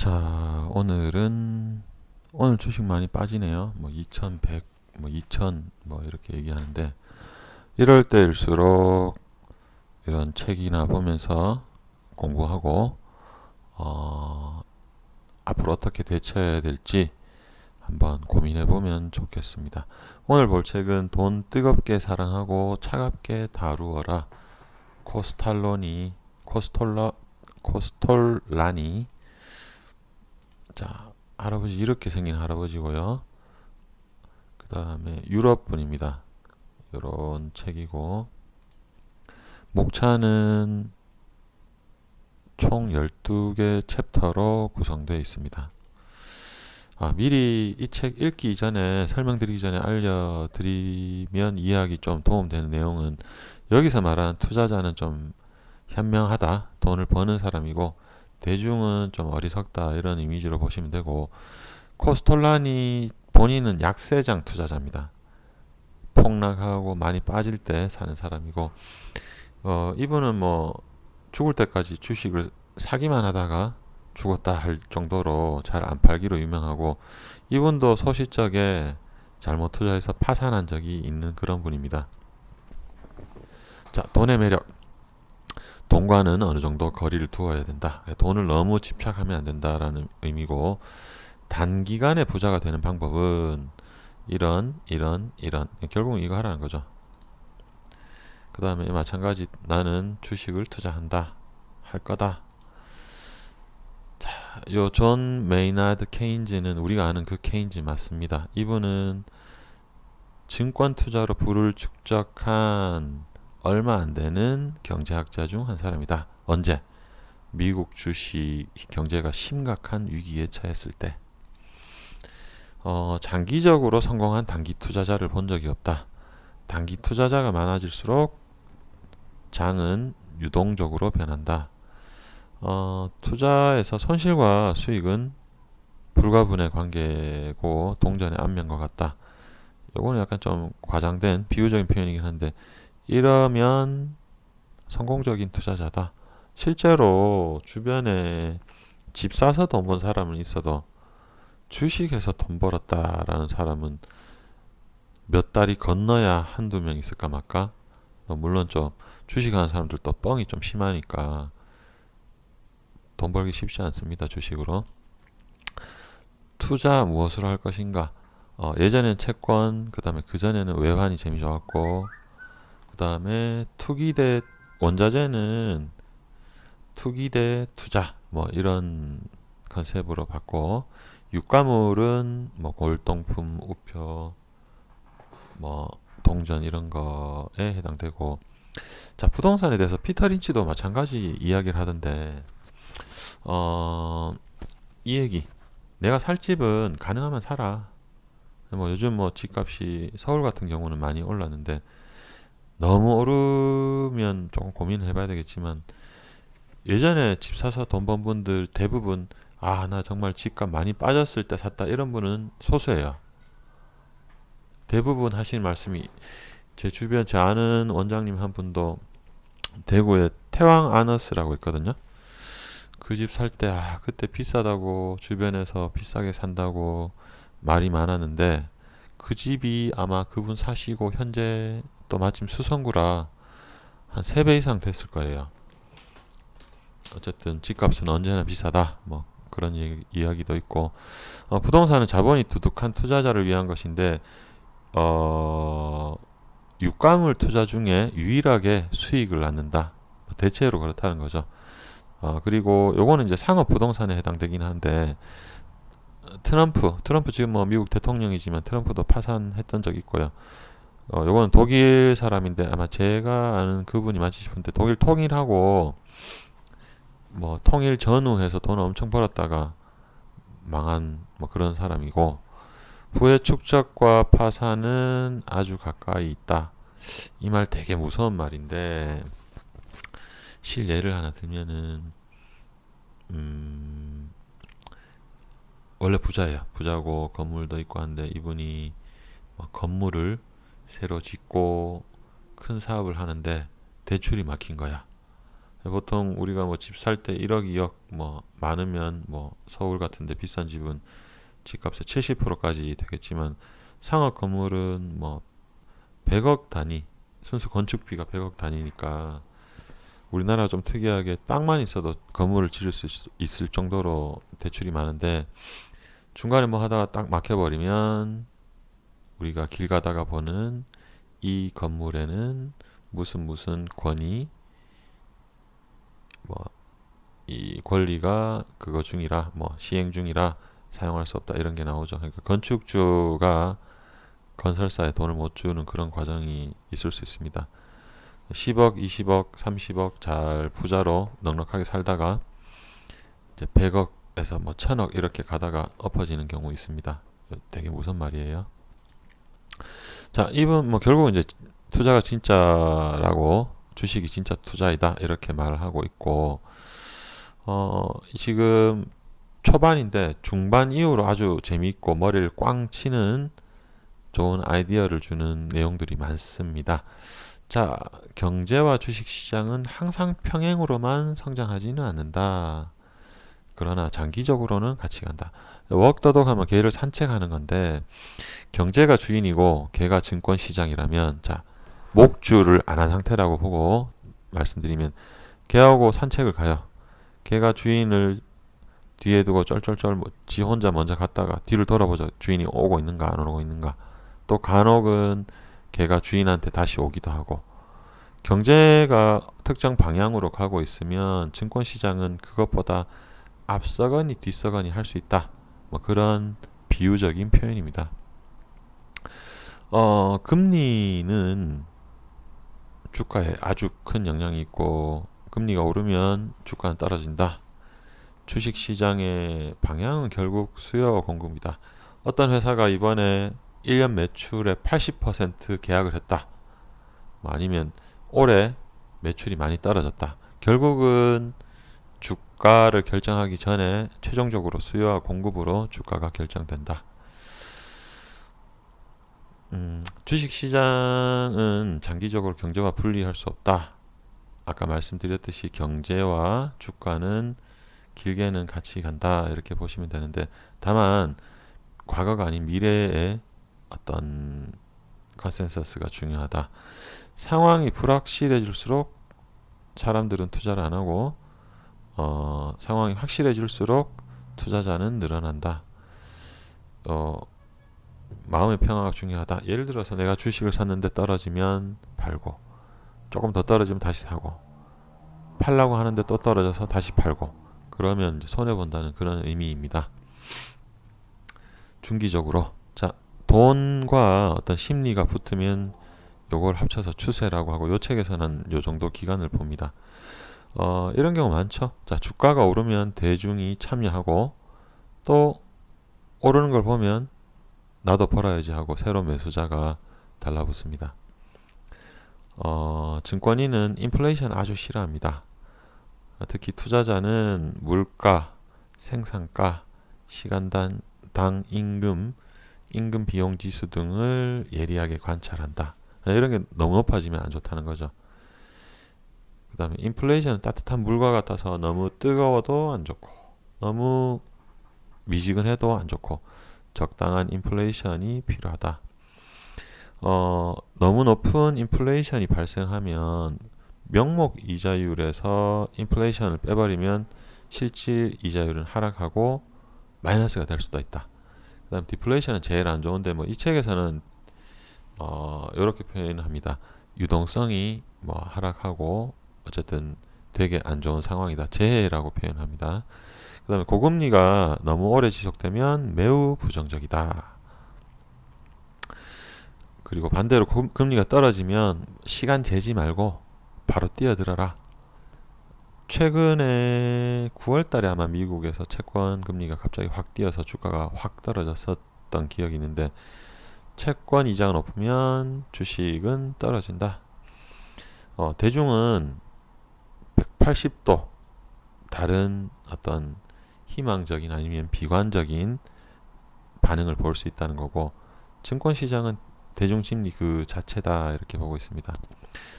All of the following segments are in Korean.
자, 오늘 주식 많이 빠지네요. 뭐 2100, 뭐 2000, 뭐 이렇게 얘기하는데 이럴 때일수록 이런 책이나 보면서 공부하고 앞으로 어떻게 대처해야 될지 한번 고민해 보면 좋겠습니다. 오늘 볼 책은 돈 뜨겁게 사랑하고 차갑게 다루어라. 코스톨라니. 자, 할아버지 이렇게 생긴 할아버지고요. 그 다음에 유럽 분입니다. 이런 책이고 목차는 총 12개 챕터로 구성되어 있습니다. 미리 이 책 읽기 전에 설명드리기 전에 알려드리면 이해하기 좀 도움되는 내용은 여기서 말하는 투자자는 좀 현명하다, 돈을 버는 사람이고 대중은 좀 어리석다 이런 이미지로 보시면 되고 코스톨라니 본인은 약세장 투자자입니다. 폭락하고 많이 빠질 때 사는 사람이고 이분은 뭐 죽을 때까지 주식을 사기만 하다가 죽었다 할 정도로 잘 안 팔기로 유명하고 이분도 소시적에 잘못 투자해서 파산한 적이 있는 그런 분입니다. 자, 돈의 매력. 돈과는 어느 정도 거리를 두어야 된다. 돈을 너무 집착하면 안 된다라는 의미고 단기간에 부자가 되는 방법은 이런 결국은 이거 하라는 거죠. 그 다음에 마찬가지 나는 주식을 투자한다 할 거다. 자, 요 존 메이나드 케인즈는 우리가 아는 그 케인즈 맞습니다. 이분은 증권 투자로 부를 축적한 얼마 안 되는 경제학자 중 한 사람이다. 언제? 미국 주식 경제가 심각한 위기에 처했을 때. 장기적으로 성공한 단기 투자자를 본 적이 없다. 단기 투자자가 많아질수록 장은 유동적으로 변한다. 투자에서 손실과 수익은 불가분의 관계고 동전의 앞면과 같다. 요거는 약간 좀 과장된 비유적인 표현이긴 한데 이러면 성공적인 투자자다. 실제로 주변에 집 사서 돈 번 사람은 있어도 주식에서 돈 벌었다라는 사람은 몇 달이 건너야 한두 명 있을까 말까? 물론 좀 주식하는 사람들도 뻥이 좀 심하니까 돈 벌기 쉽지 않습니다. 주식으로. 투자 무엇으로 할 것인가? 예전에는 채권, 그 다음에 그전에는 외환이 재미 좋았고 그 다음에 투기 대 원자재는 투기 대 투자 뭐 이런 컨셉으로 봤고 유가물은 뭐 골동품, 우표, 뭐 동전 이런 거에 해당되고 자 부동산에 대해서 피터 린치도 마찬가지 이야기를 하던데 이 얘기 내가 살 집은 가능하면 사라. 뭐 요즘 뭐 집값이 서울 같은 경우는 많이 올랐는데 너무 오르면 조금 고민을 해봐야 되겠지만 예전에 집 사서 돈 번 분들 대부분 나 정말 집값 많이 빠졌을 때 샀다 이런 분은 소수예요. 대부분 하시는 말씀이 제 주변 제 아는 원장님 한 분도 대구에 태왕 아너스라고 있거든요. 그 집 살 때 그때 비싸다고 주변에서 비싸게 산다고 말이 많았는데 그 집이 아마 그분 사시고 현재 또 마침 수성구라 한 3배 이상 됐을 거예요. 어쨌든 집값은 언제나 비싸다. 뭐 그런 이야기도 있고 부동산은 자본이 두둑한 투자자를 위한 것인데 유가물 투자 중에 유일하게 수익을 낳는다. 대체로 그렇다는 거죠. 그리고 요거는 이제 상업 부동산에 해당되긴 한데 트럼프 지금 뭐 미국 대통령이지만 트럼프도 파산했던 적 있고요. 요거는 독일 사람인데 아마 제가 아는 그분이 맞지 싶은데 독일 통일하고 뭐 통일 전후해서 돈 엄청 벌었다가 망한 뭐 그런 사람이고 부의 축적과 파산은 아주 가까이 있다. 이 말 되게 무서운 말인데 실예를 하나 들면은 원래 부자예요. 부자고 건물도 있고 한데 이분이 뭐 건물을 새로 짓고 큰 사업을 하는데 대출이 막힌 거야. 보통 우리가 뭐 집 살 때 1억, 2억 뭐 많으면 뭐 서울 같은데 비싼 집은 집값의 70%까지 되겠지만 상업 건물은 뭐 100억 단위, 순수 건축비가 100억 단위니까 우리나라가 좀 특이하게 땅만 있어도 건물을 지을 수 있을 정도로 대출이 많은데 중간에 뭐 하다가 딱 막혀버리면 우리가 길 가다가 보는 이 건물에는 무슨 권위, 뭐 이 권리가 그거 중이라, 뭐 시행 중이라 사용할 수 없다 이런 게 나오죠. 그러니까 건축주가 건설사에 돈을 못 주는 그런 과정이 있을 수 있습니다. 10억, 20억, 30억 잘 부자로 넉넉하게 살다가 이제 100억에서 뭐 1000억 이렇게 가다가 엎어지는 경우 있습니다. 되게 무슨 말이에요? 자, 이분 뭐 결국 이제 투자가 진짜라고, 주식이 진짜 투자이다 이렇게 말을 하고 있고, 지금 초반인데 중반 이후로 아주 재미있고 머리를 꽝 치는 좋은 아이디어를 주는 내용들이 많습니다. 자, 경제와 주식시장은 항상 평행으로만 성장하지는 않는다. 그러나 장기적으로는 같이 간다. 웍더독 하면 개를 산책하는 건데 경제가 주인이고 개가 증권시장이라면, 자, 목줄을 안 한 상태라고 보고 말씀드리면 개하고 산책을 가요. 개가 주인을 뒤에 두고 쩔쩔쩔 지 혼자 먼저 갔다가 뒤를 돌아보죠. 주인이 오고 있는가 안 오고 있는가. 또 간혹은 개가 주인한테 다시 오기도 하고. 경제가 특정 방향으로 가고 있으면 증권시장은 그것보다 앞서거니 뒤서거니 할 수 있다. 뭐 그런 비유적인 표현입니다. 금리는 주가에 아주 큰 영향이 있고 금리가 오르면 주가는 떨어진다. 주식시장의 방향은 결국 수요와 공급입니다. 어떤 회사가 이번에 1년 매출의 80% 계약을 했다. 뭐 아니면 올해 매출이 많이 떨어졌다. 결국은 주가를 결정하기 전에 최종적으로 수요와 공급으로 주가가 결정된다. 주식시장은 장기적으로 경제와 분리할 수 없다. 아까 말씀드렸듯이 경제와 주가는 길게는 같이 간다 이렇게 보시면 되는데, 다만 과거가 아닌 미래의 어떤 컨센서스가 중요하다. 상황이 불확실해질수록 사람들은 투자를 안 하고 상황이 확실해질수록 투자자는 늘어난다. 마음의 평화가 중요하다. 예를 들어서 내가 주식을 샀는데 떨어지면 팔고, 조금 더 떨어지면 다시 사고, 팔라고 하는데 또 떨어져서 다시 팔고, 그러면 이제 손해본다는 그런 의미입니다. 중기적으로. 자, 돈과 어떤 심리가 붙으면 요걸 합쳐서 추세라고 하고, 요 책에서는 요 정도 기간을 봅니다. 이런 경우 많죠. 자, 주가가 오르면 대중이 참여하고, 또 오르는 걸 보면 나도 벌어야지 하고 새로 매수자가 달라붙습니다. 증권인은 인플레이션 아주 싫어합니다. 특히 투자자는 물가, 생산가, 시간당 임금, 임금 비용 지수 등을 예리하게 관찰한다. 이런 게 너무 높아지면 안 좋다는 거죠. 그 다음에 인플레이션은 따뜻한 물과 같아서 너무 뜨거워도 안 좋고 너무 미지근해도 안 좋고 적당한 인플레이션이 필요하다. 너무 높은 인플레이션이 발생하면 명목 이자율에서 인플레이션을 빼버리면 실질 이자율은 하락하고 마이너스가 될 수도 있다. 그 다음 디플레이션은 제일 안 좋은데 뭐 이 책에서는 이렇게 표현합니다. 유동성이 뭐 하락하고 어쨌든 되게 안 좋은 상황이다. 재해라고 표현합니다. 그 다음에 고금리가 너무 오래 지속되면 매우 부정적이다. 그리고 반대로 금리가 떨어지면 시간 재지 말고 바로 뛰어들어라. 최근에 9월 달에 아마 미국에서 채권 금리가 갑자기 확 뛰어서 주가가 확 떨어졌었던 기억이 있는데, 채권 이자가 높으면 주식은 떨어진다. 대중은 180도 다른 어떤 희망적인 아니면 비관적인 반응을 볼 수 있다는 거고, 증권시장은 대중심리 그 자체다 이렇게 보고 있습니다.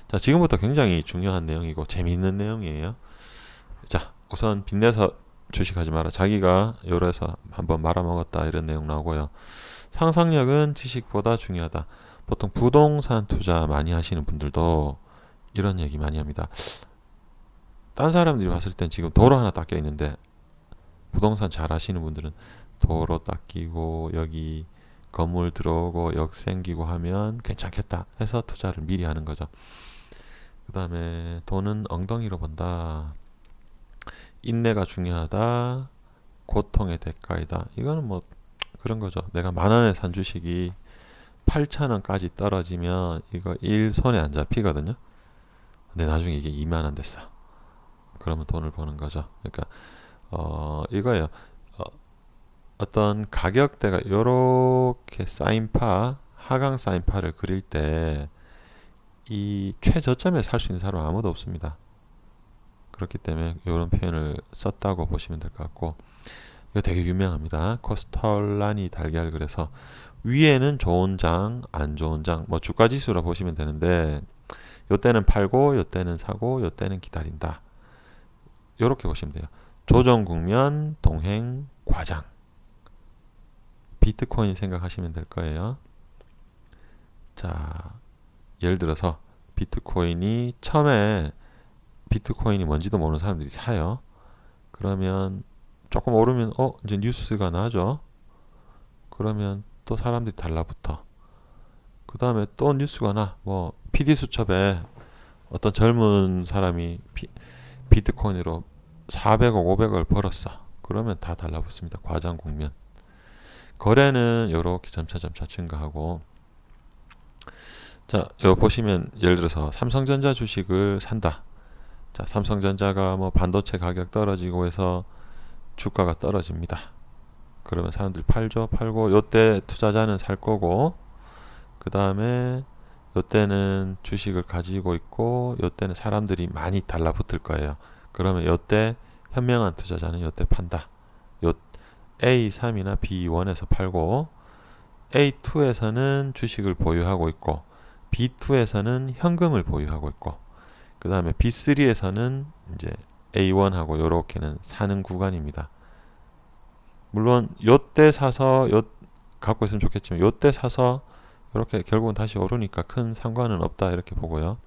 자, 지금부터 굉장히 중요한 내용이고 재미있는 내용이에요. 자, 우선 빚내서 주식하지 마라. 자기가 요래서 한번 말아먹었다 이런 내용 나오고요. 상상력은 지식보다 중요하다. 보통 부동산 투자 많이 하시는 분들도 이런 얘기 많이 합니다. 딴 사람들이 봤을 땐 지금 도로 하나 닦여 있는데 부동산 잘 하시는 분들은 도로 닦이고 여기 건물 들어오고 역 생기고 하면 괜찮겠다 해서 투자를 미리 하는 거죠. 그 다음에 돈은 엉덩이로 번다. 인내가 중요하다. 고통의 대가이다. 이거는 뭐 그런 거죠. 내가 10,000원에 산 주식이 8,000원까지 떨어지면 이거 손에 안 잡히거든요. 근데 나중에 이게 20,000원 됐어. 그러면 돈을 버는 거죠. 그러니까 이거예요. 어떤 가격대가 요렇게 사인파, 하강 사인파를 그릴 때 이 최저점에 살 수 있는 사람은 아무도 없습니다. 그렇기 때문에 이런 표현을 썼다고 보시면 될 것 같고, 이거 되게 유명합니다. 코스털라니 달걀. 그래서 위에는 좋은 장, 안 좋은 장, 뭐 주가 지수로 보시면 되는데 요때는 팔고 요때는 사고 요때는 기다린다. 요렇게 보시면 돼요. 조정 국면, 동행, 과장. 비트코인 생각하시면 될 거예요. 자, 예를 들어서 비트코인이 처음에 비트코인이 뭔지도 모르는 사람들이 사요. 그러면 조금 오르면 이제 뉴스가 나죠. 그러면 또 사람들이 달라붙어. 그 다음에 또 뉴스가 나. 뭐 PD수첩에 어떤 젊은 사람이 비트코인으로 400억, 500억을 벌었어. 그러면 다 달라붙습니다. 과장 국면. 거래는 이렇게 점차 증가하고, 자, 여기 보시면 예를 들어서 삼성전자 주식을 산다. 자, 삼성전자가 뭐 반도체 가격 떨어지고 해서 주가가 떨어집니다. 그러면 사람들이 팔고 요때 투자자는 살 거고, 그 다음에 요때는 주식을 가지고 있고 요때는 사람들이 많이 달라붙을 거예요. 그러면 요때 현명한 투자자는 요때 판다. 요 A3이나 B1에서 팔고, A2에서는 주식을 보유하고 있고 B2에서는 현금을 보유하고 있고, 그 다음에 B3에서는 이제 A1하고 요렇게는 사는 구간입니다. 물론 요때 사서 갖고 있으면 좋겠지만 요때 사서 이렇게 결국은 다시 오르니까 큰 상관은 없다 이렇게 보고요.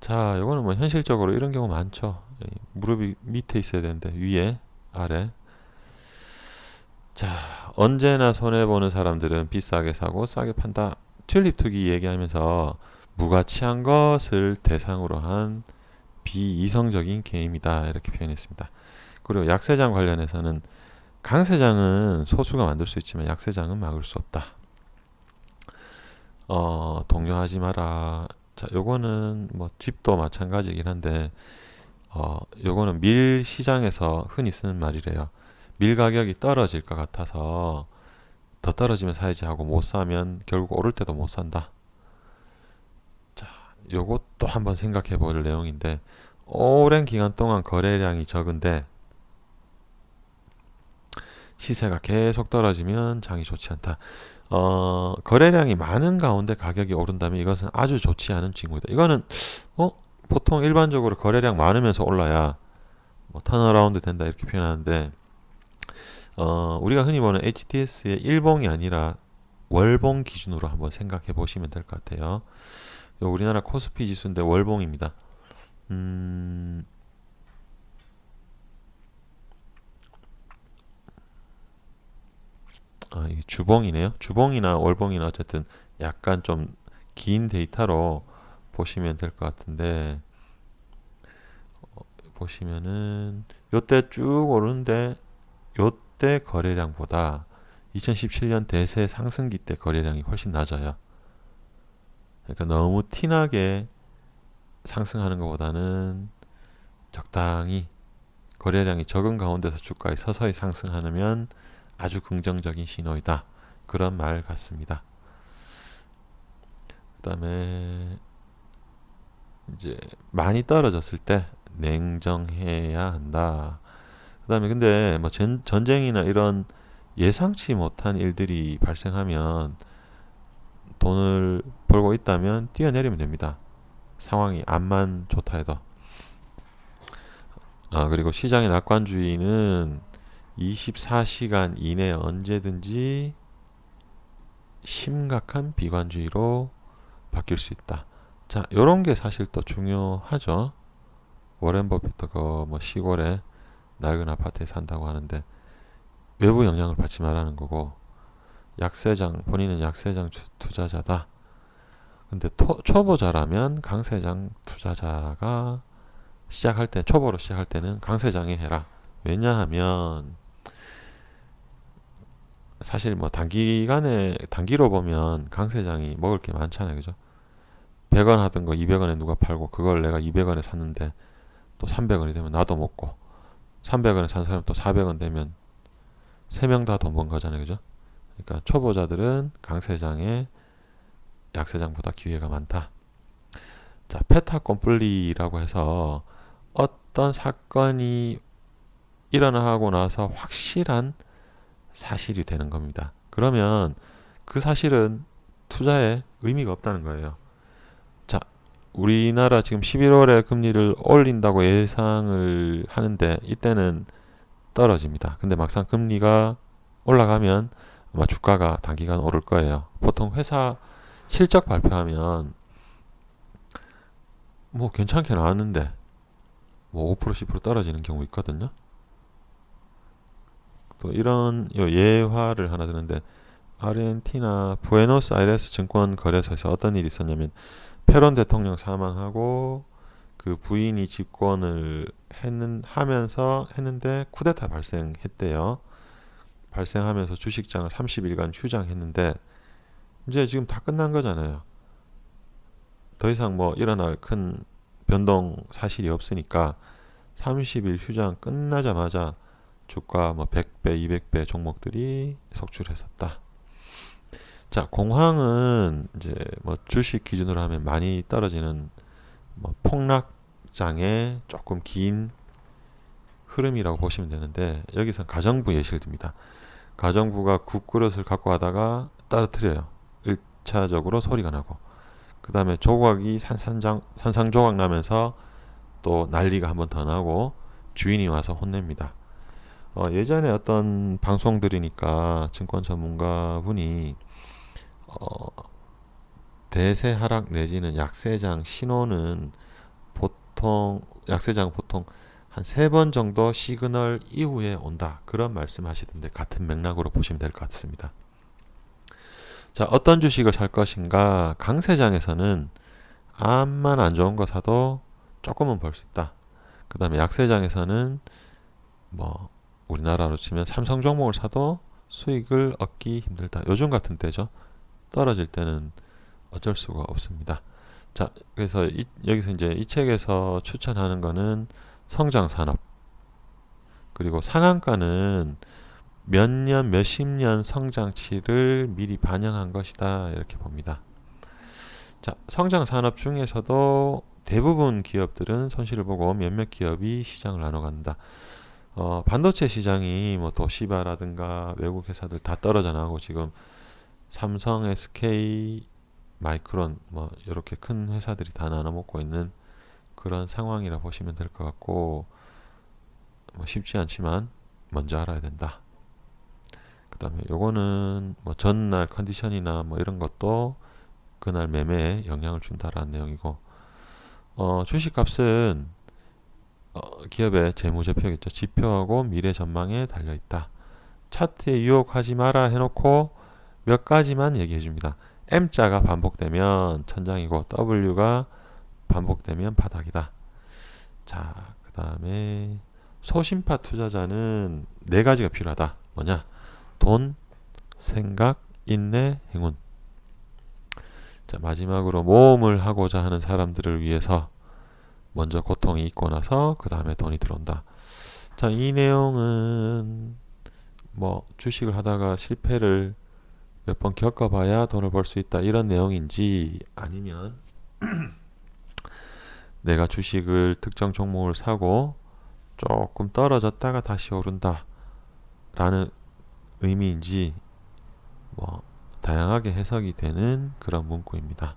자, 요거는 뭐 현실적으로 이런 경우 많죠. 무릎이 밑에 있어야 되는데 위에, 아래. 자, 언제나 손해보는 사람들은 비싸게 사고 싸게 판다. 튤립 투기 얘기하면서 무가치한 것을 대상으로 한 비이성적인 게임이다 이렇게 표현했습니다. 그리고 약세장 관련해서는 강세장은 소수가 만들 수 있지만 약세장은 막을 수 없다. 동요하지 마라. 자, 요거는 뭐 집도 마찬가지긴 한데 요거는 밀 시장에서 흔히 쓰는 말이래요. 밀 가격이 떨어질 것 같아서 더 떨어지면 사야지 하고 못 사면 결국 오를 때도 못 산다. 자, 요것도 한번 생각해 볼 내용인데, 오랜 기간 동안 거래량이 적은데 시세가 계속 떨어지면 장이 좋지 않다. 거래량이 많은 가운데 가격이 오른다면 이것은 아주 좋지 않은 징후이다. 이거는 보통 일반적으로 거래량 많으면서 올라야 뭐 턴어라운드 된다 이렇게 표현하는데, 우리가 흔히 보는 HTS의 일봉이 아니라 월봉 기준으로 한번 생각해 보시면 될 것 같아요. 우리나라 코스피 지수인데 월봉입니다. 이게 주봉이네요. 주봉이나 월봉이나 어쨌든 약간 좀 긴 데이터로 보시면 될 것 같은데, 보시면은 요때 쭉 오르는데 요때 거래량보다 2017년 대세 상승기 때 거래량이 훨씬 낮아요. 그러니까 너무 티나게 상승하는 것보다는 적당히 거래량이 적은 가운데서 주가에 서서히 상승하면 아주 긍정적인 신호이다. 그런 말 같습니다. 그 다음에 이제 많이 떨어졌을 때 냉정해야 한다. 그 다음에 근데 뭐 전쟁이나 이런 예상치 못한 일들이 발생하면 돈을 벌고 있다면 뛰어내리면 됩니다. 상황이 암만 좋다 해도. 그리고 시장의 낙관주의는 24시간 이내 언제든지 심각한 비관주의로 바뀔 수 있다. 자, 요런 게 사실 또 중요하죠. 워렌 버핏도 뭐 시골에 낡은 아파트에 산다고 하는데 외부 영향을 받지 말라는 거고, 본인은 약세장 투자자다. 근데 초보자라면 강세장 투자자가 초보로 시작할 때는 강세장에 해라. 왜냐하면 사실 뭐 단기로 보면 강세장이 먹을 게 많잖아요. 그죠? 100원 하던 거 200원에 누가 팔고, 그걸 내가 200원에 샀는데 또 300원이 되면 나도 먹고, 300원에 산 사람 또 400원 되면 3명 다 돈 번 거잖아요. 그죠? 그러니까 초보자들은 강세장에 약세장보다 기회가 많다. 자, 페타콤플리라고 해서 어떤 사건이 일어나고 나서 확실한 사실이 되는 겁니다. 그러면 그 사실은 투자에 의미가 없다는 거예요. 자, 우리나라 지금 11월에 금리를 올린다고 예상을 하는데 이때는 떨어집니다. 근데 막상 금리가 올라가면 아마 주가가 단기간 오를 거예요. 보통 회사 실적 발표하면 뭐 괜찮게 나왔는데 뭐 5% 10% 떨어지는 경우 있거든요. 또 이런 예화를 하나 드는데, 아르헨티나 부에노스아이레스 증권거래소에서 어떤 일이 있었냐면, 페론 대통령 사망하고 그 부인이 집권을 했는데 쿠데타 발생했대요. 발생하면서 주식장을 30일간 휴장했는데 이제 지금 다 끝난 거잖아요. 더 이상 뭐 일어날 큰 변동 사실이 없으니까 30일 휴장 끝나자마자 주가 뭐 100배, 200배 종목들이 속출했었다. 자, 공황은 이제 뭐 주식 기준으로 하면 많이 떨어지는 뭐 폭락장의 조금 긴 흐름이라고 보시면 되는데, 여기서 가정부 예시를 듭니다. 가정부가 국그릇을 갖고 가다가 떨어뜨려요. 1차적으로 소리가 나고, 그 다음에 조각이 산상조각 나면서 또 난리가 한 번 더 나고 주인이 와서 혼냅니다. 예전에 어떤 방송 들으니까 증권 전문가 분이 대세 하락 내지는 약세장 신호는 약세장 보통 한 3번 정도 시그널 이후에 온다, 그런 말씀 하시던데 같은 맥락으로 보시면 될 것 같습니다. 자, 어떤 주식을 살 것인가. 강세장에서는 암만 안 좋은 거 사도 조금은 벌 수 있다. 그 다음에 약세장에서는 뭐 우리나라로 치면 삼성 종목을 사도 수익을 얻기 힘들다. 요즘 같은 때죠. 떨어질 때는 어쩔 수가 없습니다. 자, 그래서 여기서 이제 이 책에서 추천하는 거는 성장 산업, 그리고 상한가는 몇 년, 몇십 년 성장치를 미리 반영한 것이다, 이렇게 봅니다. 자, 성장 산업 중에서도 대부분 기업들은 손실을 보고 몇몇 기업이 시장을 나눠간다. 반도체 시장이 뭐 도시바라든가 외국 회사들 다 떨어져 나가고, 지금 삼성, SK, 마이크론 뭐 이렇게 큰 회사들이 다 나눠 먹고 있는 그런 상황이라 보시면 될 것 같고, 뭐 쉽지 않지만 먼저 알아야 된다. 그 다음에 요거는 뭐 전날 컨디션이나 뭐 이런 것도 그날 매매에 영향을 준다라는 내용이고, 주식값은 기업의 재무제표겠죠. 지표하고 미래 전망에 달려있다. 차트에 유혹하지 마라 해놓고 몇 가지만 얘기해 줍니다. M자가 반복되면 천장이고 W가 반복되면 바닥이다. 자, 그 다음에 소심파 투자자는 4가지가 필요하다. 뭐냐? 돈, 생각, 인내, 행운. 자, 마지막으로 모험을 하고자 하는 사람들을 위해서 먼저 고통이 있고 나서 그 다음에 돈이 들어온다. 자, 이 내용은 뭐 주식을 하다가 실패를 몇 번 겪어봐야 돈을 벌 수 있다, 이런 내용인지, 아니면 내가 주식을 특정 종목을 사고 조금 떨어졌다가 다시 오른다 라는 의미인지, 뭐 다양하게 해석이 되는 그런 문구입니다.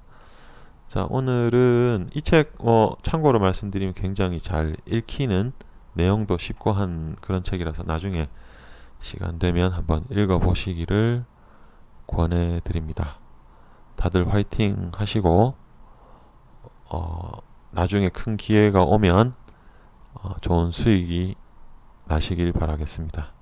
자, 오늘은 이 책 참고로 말씀드리면 굉장히 잘 읽히는, 내용도 쉽고 한 그런 책이라서 나중에 시간 되면 한번 읽어보시기를 권해드립니다. 다들 화이팅 하시고 나중에 큰 기회가 오면 좋은 수익이 나시길 바라겠습니다.